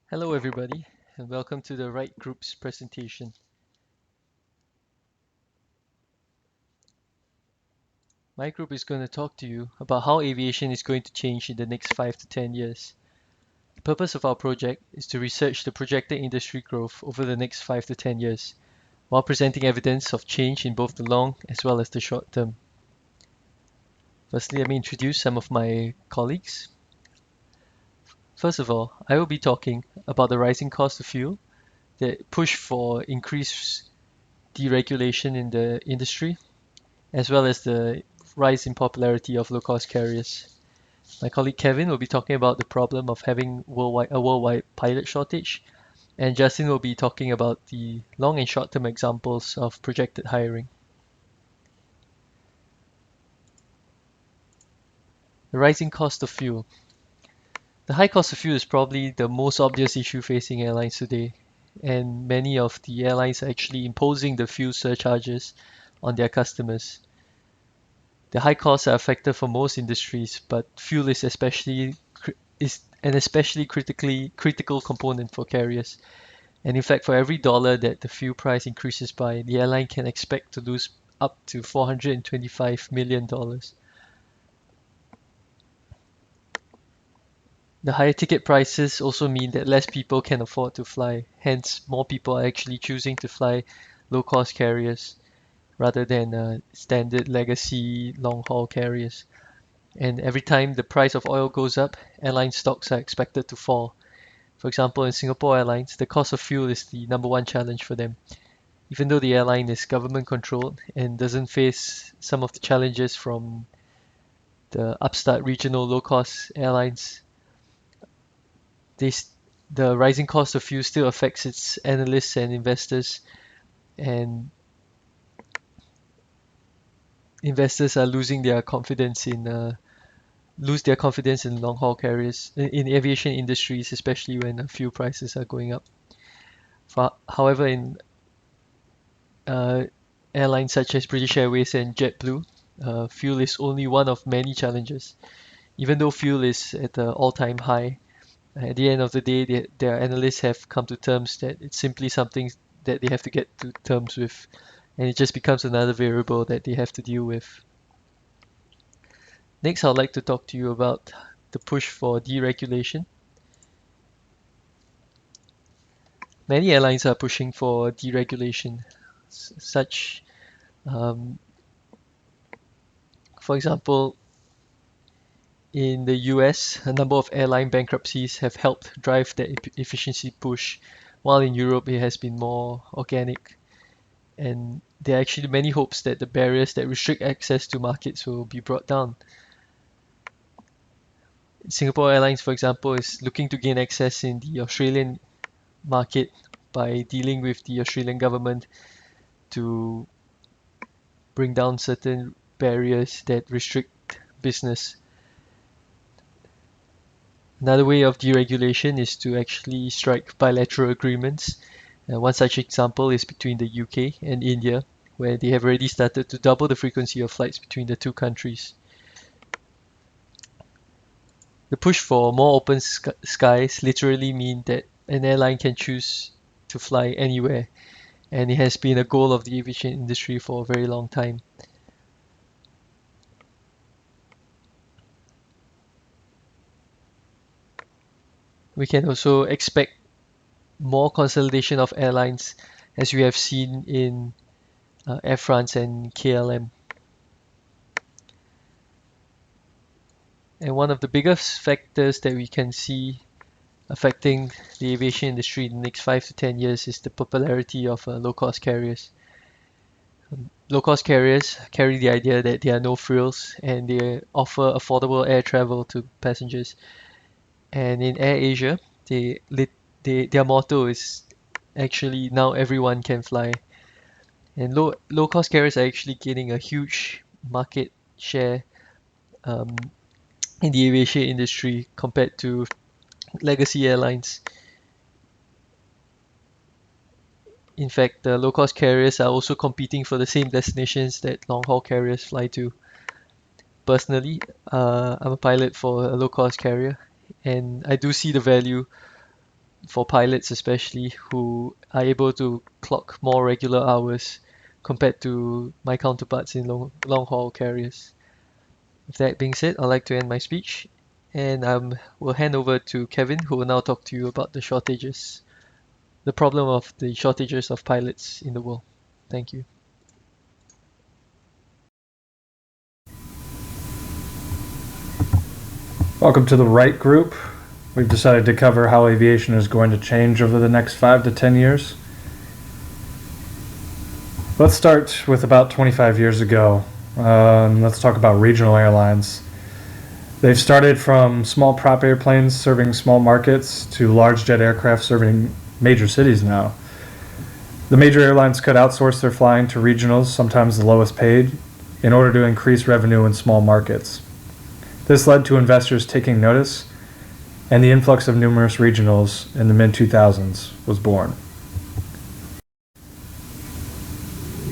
Hello everybody, and welcome to the Wright Group's presentation. My group is going to talk to you about how aviation is going to change in the next 5 to 10 years. The purpose of our project is to research the projected industry growth over the next 5 to 10 years, while presenting evidence of change in both the long as well as the short term. Firstly, let me introduce some of my colleagues. First of all, I will be talking about the rising cost of fuel, the push for increased deregulation in the industry, as well as the rise in popularity of low-cost carriers. My colleague Kevin will be talking about the problem of having a worldwide pilot shortage, and Justin will be talking about the long and short-term examples of projected hiring. The rising cost of fuel. The high cost of fuel is probably the most obvious issue facing airlines today, and many of the airlines are actually imposing the fuel surcharges on their customers. The high costs are a factor for most industries, but fuel is an especially critical component for carriers. And in fact, for every dollar that the fuel price increases by, the airline can expect to lose up to $425 million. The higher ticket prices also mean that less people can afford to fly. Hence, more people are actually choosing to fly low-cost carriers rather than standard legacy long-haul carriers. And every time the price of oil goes up, airline stocks are expected to fall. For example, in Singapore Airlines, the cost of fuel is the number one challenge for them. Even though the airline is government controlled and doesn't face some of the challenges from the upstart regional low-cost airlines, this the rising cost of fuel still affects its analysts and investors, and investors are lose their confidence in long haul carriers in aviation industries, especially when fuel prices are going up. However, in uh, airlines such as British Airways and JetBlue, fuel is only one of many challenges. Even though fuel is at an all-time high, at the end of the day, their analysts have come to terms that it's simply something that they have to get to terms with, and it just becomes another variable that they have to deal with. Next, I'd like to talk to you about the push for deregulation. Many airlines are pushing for deregulation, such, um, for example, in the US, a number of airline bankruptcies have helped drive the efficiency push, while in Europe it has been more organic. And there are actually many hopes that the barriers that restrict access to markets will be brought down. Singapore Airlines, for example, is looking to gain access in the Australian market by dealing with the Australian government to bring down certain barriers that restrict business. Another way of deregulation is to actually strike bilateral agreements. One such example is between the UK and India, where they have already started to double the frequency of flights between the two countries. The push for more open skies literally mean that an airline can choose to fly anywhere, and it has been a goal of the aviation industry for a very long time. We can also expect more consolidation of airlines, as we have seen in Air France and KLM. And one of the biggest factors that we can see affecting the aviation industry in the next 5 to 10 years is the popularity of low-cost carriers. Low-cost carriers carry the idea that there are no frills and they offer affordable air travel to passengers. And in AirAsia, their motto is actually now everyone can fly. And low-cost carriers are actually gaining a huge market share um, in the aviation industry compared to legacy airlines. In fact, the low-cost carriers are also competing for the same destinations that long-haul carriers fly to. Personally, I'm a pilot for a low-cost carrier, and I do see the value for pilots especially, who are able to clock more regular hours compared to my counterparts in long-haul carriers. With that being said, I'd like to end my speech, and will hand over to Kevin, who will now talk to you about the problem of the shortages of pilots in the world. Thank you. Welcome to the Wright Group. We've decided to cover how aviation is going to change over the next 5 to 10 years. Let's start with about 25 years ago. Let's talk about regional airlines. They've started from small prop airplanes serving small markets to large jet aircraft serving major cities now. The major airlines could outsource their flying to regionals, sometimes the lowest paid, in order to increase revenue in small markets. This led to investors taking notice, and the influx of numerous regionals in the mid-2000s was born.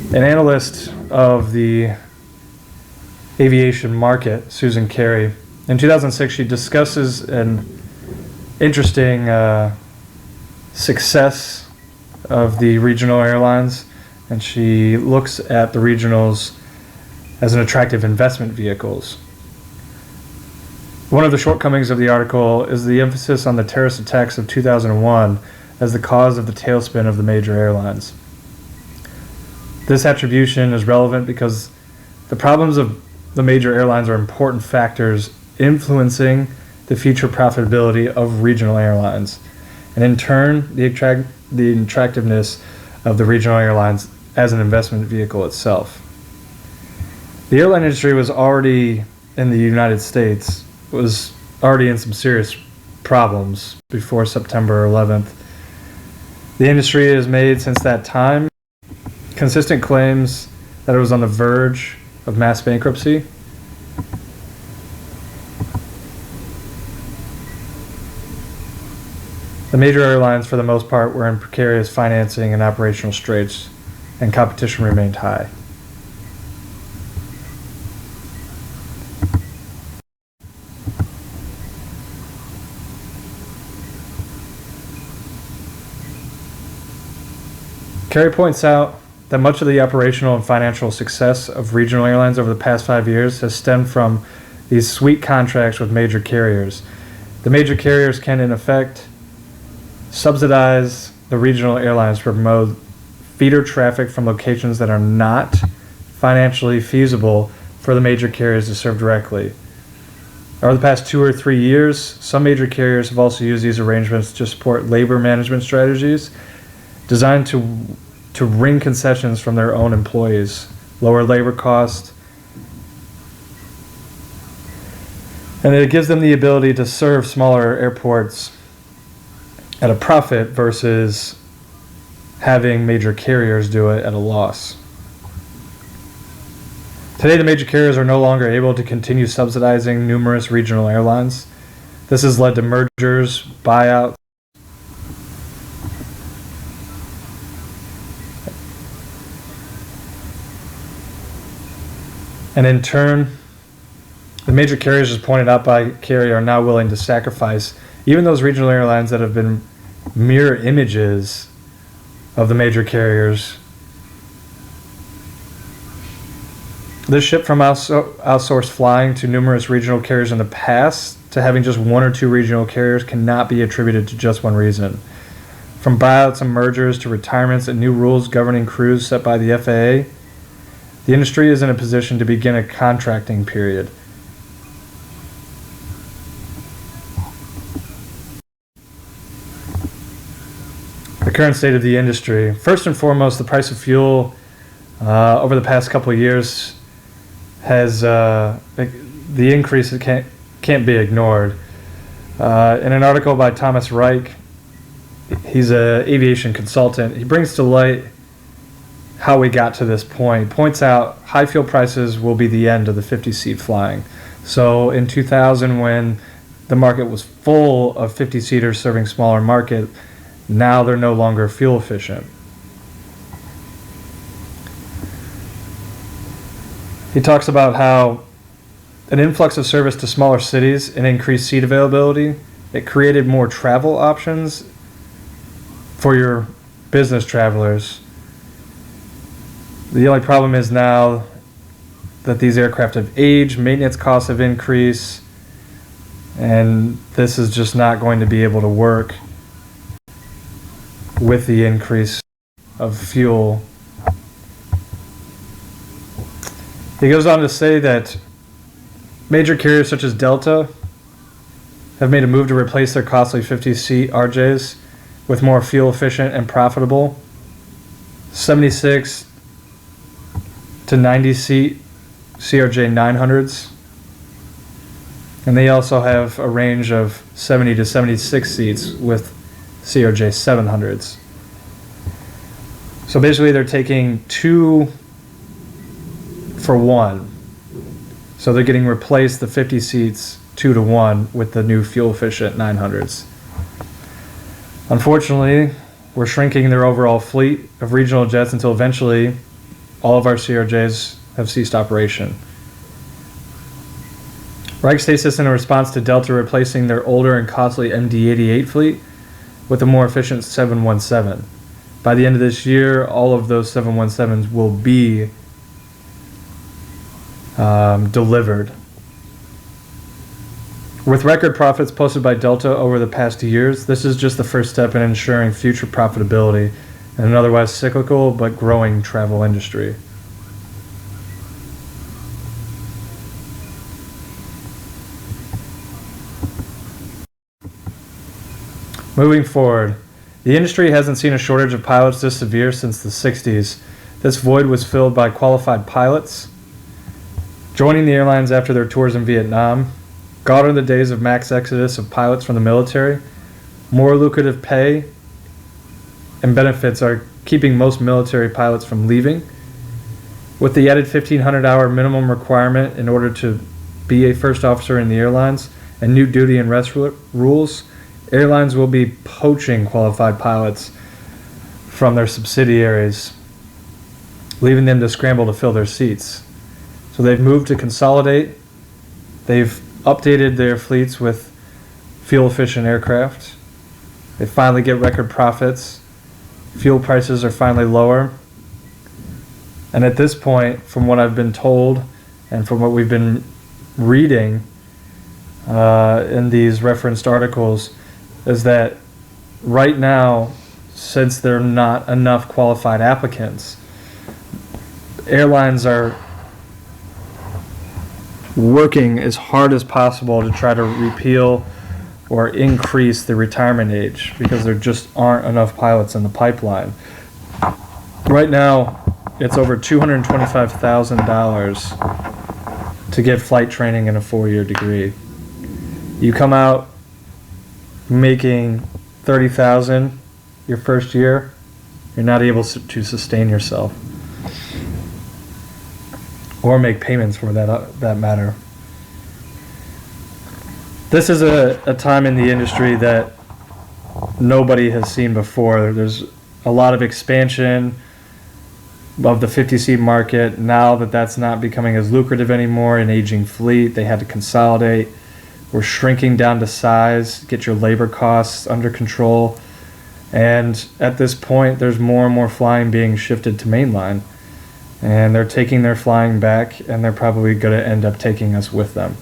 An analyst of the aviation market, Susan Carey, in 2006 she discusses an interesting success of the regional airlines, and she looks at the regionals as an attractive investment vehicles. One of the shortcomings of the article is the emphasis on the terrorist attacks of 2001 as the cause of the tailspin of the major airlines. This attribution is relevant because the problems of the major airlines are important factors influencing the future profitability of regional airlines, and in turn, the attractiveness of the regional airlines as an investment vehicle itself. The airline industry was already in the United States was already in some serious problems before September 11th. The industry has made since that time consistent claims that it was on the verge of mass bankruptcy. The major airlines, for the most part, were in precarious financing and operational straits, and competition remained high. Carey points out that much of the operational and financial success of regional airlines over the past 5 years has stemmed from these sweet contracts with major carriers. The major carriers can, in effect, subsidize the regional airlines to promote feeder traffic from locations that are not financially feasible for the major carriers to serve directly. Over the past 2 or 3 years, some major carriers have also used these arrangements to support labor management strategies designed to wring concessions from their own employees, lower labor costs, and it gives them the ability to serve smaller airports at a profit versus having major carriers do it at a loss. Today, the major carriers are no longer able to continue subsidizing numerous regional airlines. This has led to mergers, buyouts, and in turn, the major carriers, as pointed out by Carey, are now willing to sacrifice even those regional airlines that have been mirror images of the major carriers. This shift from outsourced flying to numerous regional carriers in the past to having just 1 or 2 regional carriers cannot be attributed to just one reason. From buyouts and mergers to retirements and new rules governing crews set by the FAA, the industry is in a position to begin a contracting period. The current state of the industry. First and foremost, the price of fuel over the past couple of years has the increase can't be ignored. In an article by Thomas Wright, he's an aviation consultant. He brings to light how we got to this point. Points out high fuel prices will be the end of the 50-seat flying. So in 2000, when the market was full of 50-seaters serving smaller market, now they're no longer fuel efficient. He talks about how an influx of service to smaller cities and increased seat availability, it created more travel options for your business travelers. The only problem is now that these aircraft have aged, maintenance costs have increased, and this is just not going to be able to work with the increase of fuel. He goes on to say that major carriers such as Delta have made a move to replace their costly 50-seat RJs with more fuel efficient and profitable 76 to 90-seat CRJ 900s. And they also have a range of 70 to 76 seats with CRJ 700s. So basically they're taking 2 for 1. So they're getting replaced the 50 seats 2 to 1 with the new fuel efficient 900s. Unfortunately, we're shrinking their overall fleet of regional jets until eventually all of our CRJs have ceased operation. Wright states this in a response to Delta replacing their older and costly MD-88 fleet with a more efficient 717. By the end of this year, all of those 717s will be delivered. With record profits posted by Delta over the past 2 years, this is just the first step in ensuring future profitability in an otherwise cyclical but growing travel industry. Moving forward, the industry hasn't seen a shortage of pilots this severe since the 60s. This void was filled by qualified pilots joining the airlines after their tours in Vietnam. Gone are the days of max exodus of pilots from the military. More lucrative pay and benefits are keeping most military pilots from leaving. With the added 1,500-hour minimum requirement in order to be a first officer in the airlines and new duty and rest rules, airlines will be poaching qualified pilots from their subsidiaries, leaving them to scramble to fill their seats. So they've moved to consolidate. They've updated their fleets with fuel-efficient aircraft. They finally get record profits. Fuel prices are finally lower. And at this point, from what I've been told and from what we've been reading in these referenced articles, is that right now, since there are not enough qualified applicants, airlines are working as hard as possible to try to repeal or increase the retirement age because there just aren't enough pilots in the pipeline. Right now, it's over $225,000 to get flight training in a 4-year degree. You come out making $30,000 your first year, you're not able to sustain yourself or make payments for that matter. This is a time in the industry that nobody has seen before. There's a lot of expansion of the 50-seat market. Now that that's not becoming as lucrative anymore, an aging fleet, they had to consolidate. We're shrinking down to size, get your labor costs under control. And at this point, there's more and more flying being shifted to mainline. And they're taking their flying back, and they're probably going to end up taking us with them.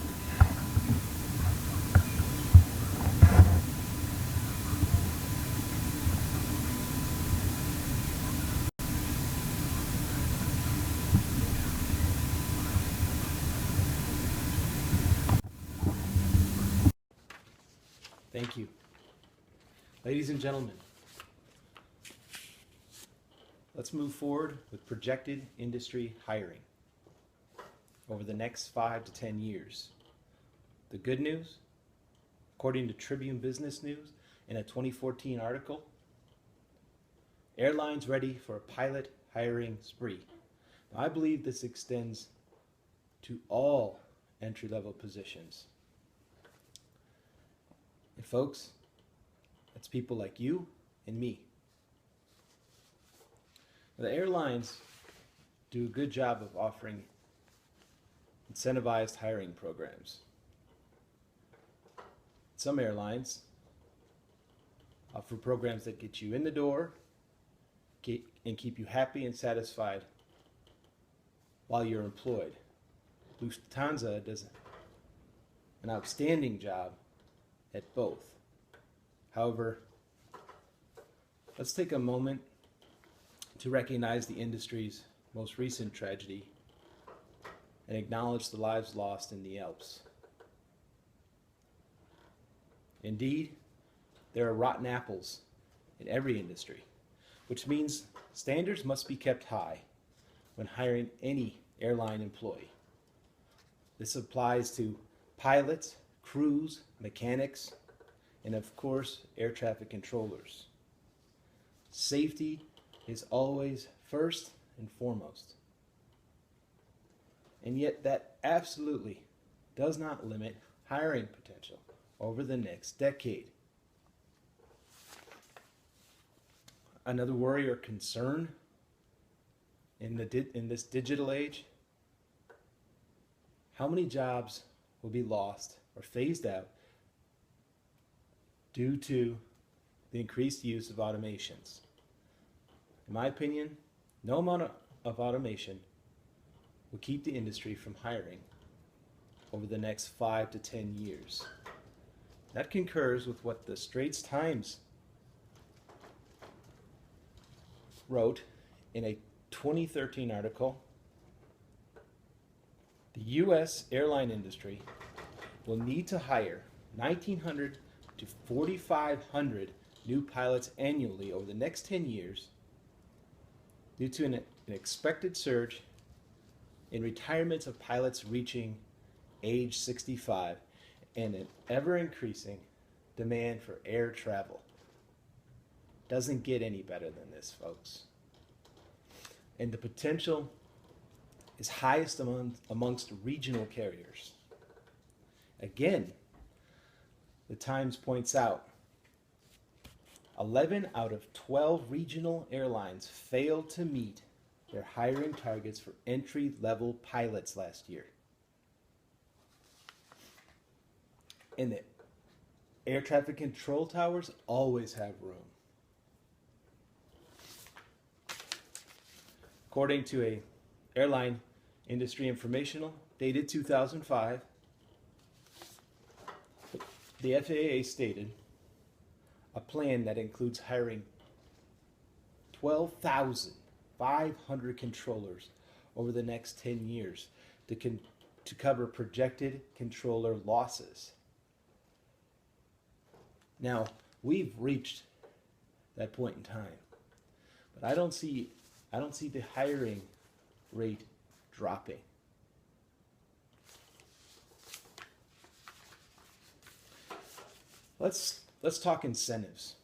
Thank you. Ladies and gentlemen, let's move forward with projected industry hiring over the next 5 to 10 years. The good news, according to Tribune Business News in a 2014 article, airlines ready for a pilot hiring spree. Now, I believe this extends to all entry-level positions. And folks, that's people like you and me. The airlines do a good job of offering incentivized hiring programs. Some airlines offer programs that get you in the door and keep you happy and satisfied while you're employed. Lufthansa does an outstanding job at both. However, let's take a moment to recognize the industry's most recent tragedy and acknowledge the lives lost in the Alps. Indeed, there are rotten apples in every industry, which means standards must be kept high when hiring any airline employee. This applies to pilots, crews, mechanics, and of course, air traffic controllers. Safety is always first and foremost. And yet that absolutely does not limit hiring potential over the next decade. Another worry or concern in this digital age, how many jobs will be lost or phased out due to the increased use of automations? In my opinion, no amount of automation will keep the industry from hiring over the next 5 to 10 years. That concurs with what the Straits Times wrote in a 2013 article. The U.S. airline industry will need to hire 1,900 to 4,500 new pilots annually over the next 10 years due to an expected surge in retirements of pilots reaching age 65 and an ever-increasing demand for air travel. Doesn't get any better than this, folks. And the potential is highest amongst regional carriers. Again, the Times points out 11 out of 12 regional airlines failed to meet their hiring targets for entry-level pilots last year. And the air traffic control towers always have room. According to a airline industry informational dated 2005, the FAA stated a plan that includes hiring 12,500 controllers over the next 10 years to cover projected controller losses. Now, we've reached that point in time, but I don't see the hiring rate dropping. Let's talk incentives.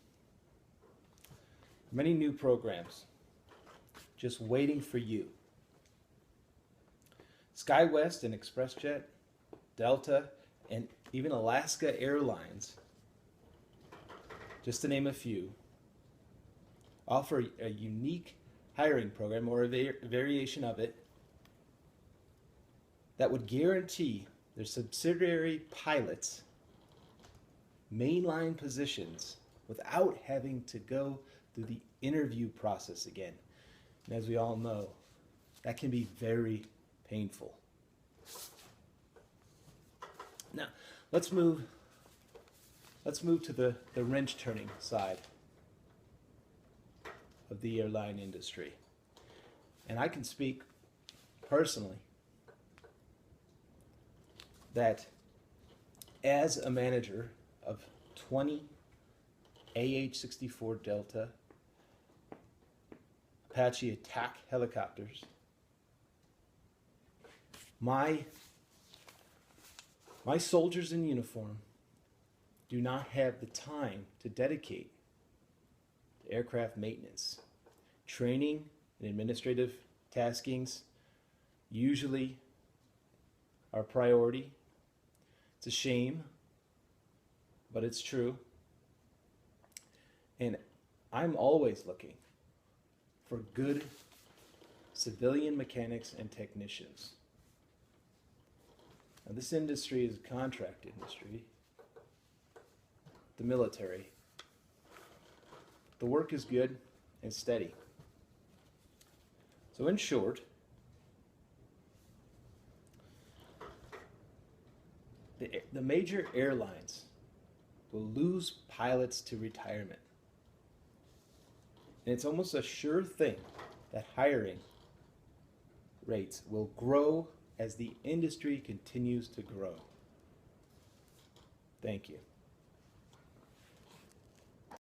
Many new programs just waiting for you. SkyWest and ExpressJet, Delta, and even Alaska Airlines, just to name a few, offer a unique hiring program or a variation of it that would guarantee their subsidiary pilots mainline positions without having to go through the interview process again. And as we all know, that can be very painful. Now, let's move to the wrench turning side of the airline industry. And I can speak personally that as a manager of 20 AH-64 Delta Apache attack helicopters, my soldiers in uniform do not have the time to dedicate to aircraft maintenance. Training and administrative taskings usually are priority. It's a shame, but it's true. And I'm always looking for good civilian mechanics and technicians. Now, this industry is a contract industry. The military the work is good and steady. So in short, the major airlines will lose pilots to retirement. And it's almost a sure thing that hiring rates will grow as the industry continues to grow. Thank you.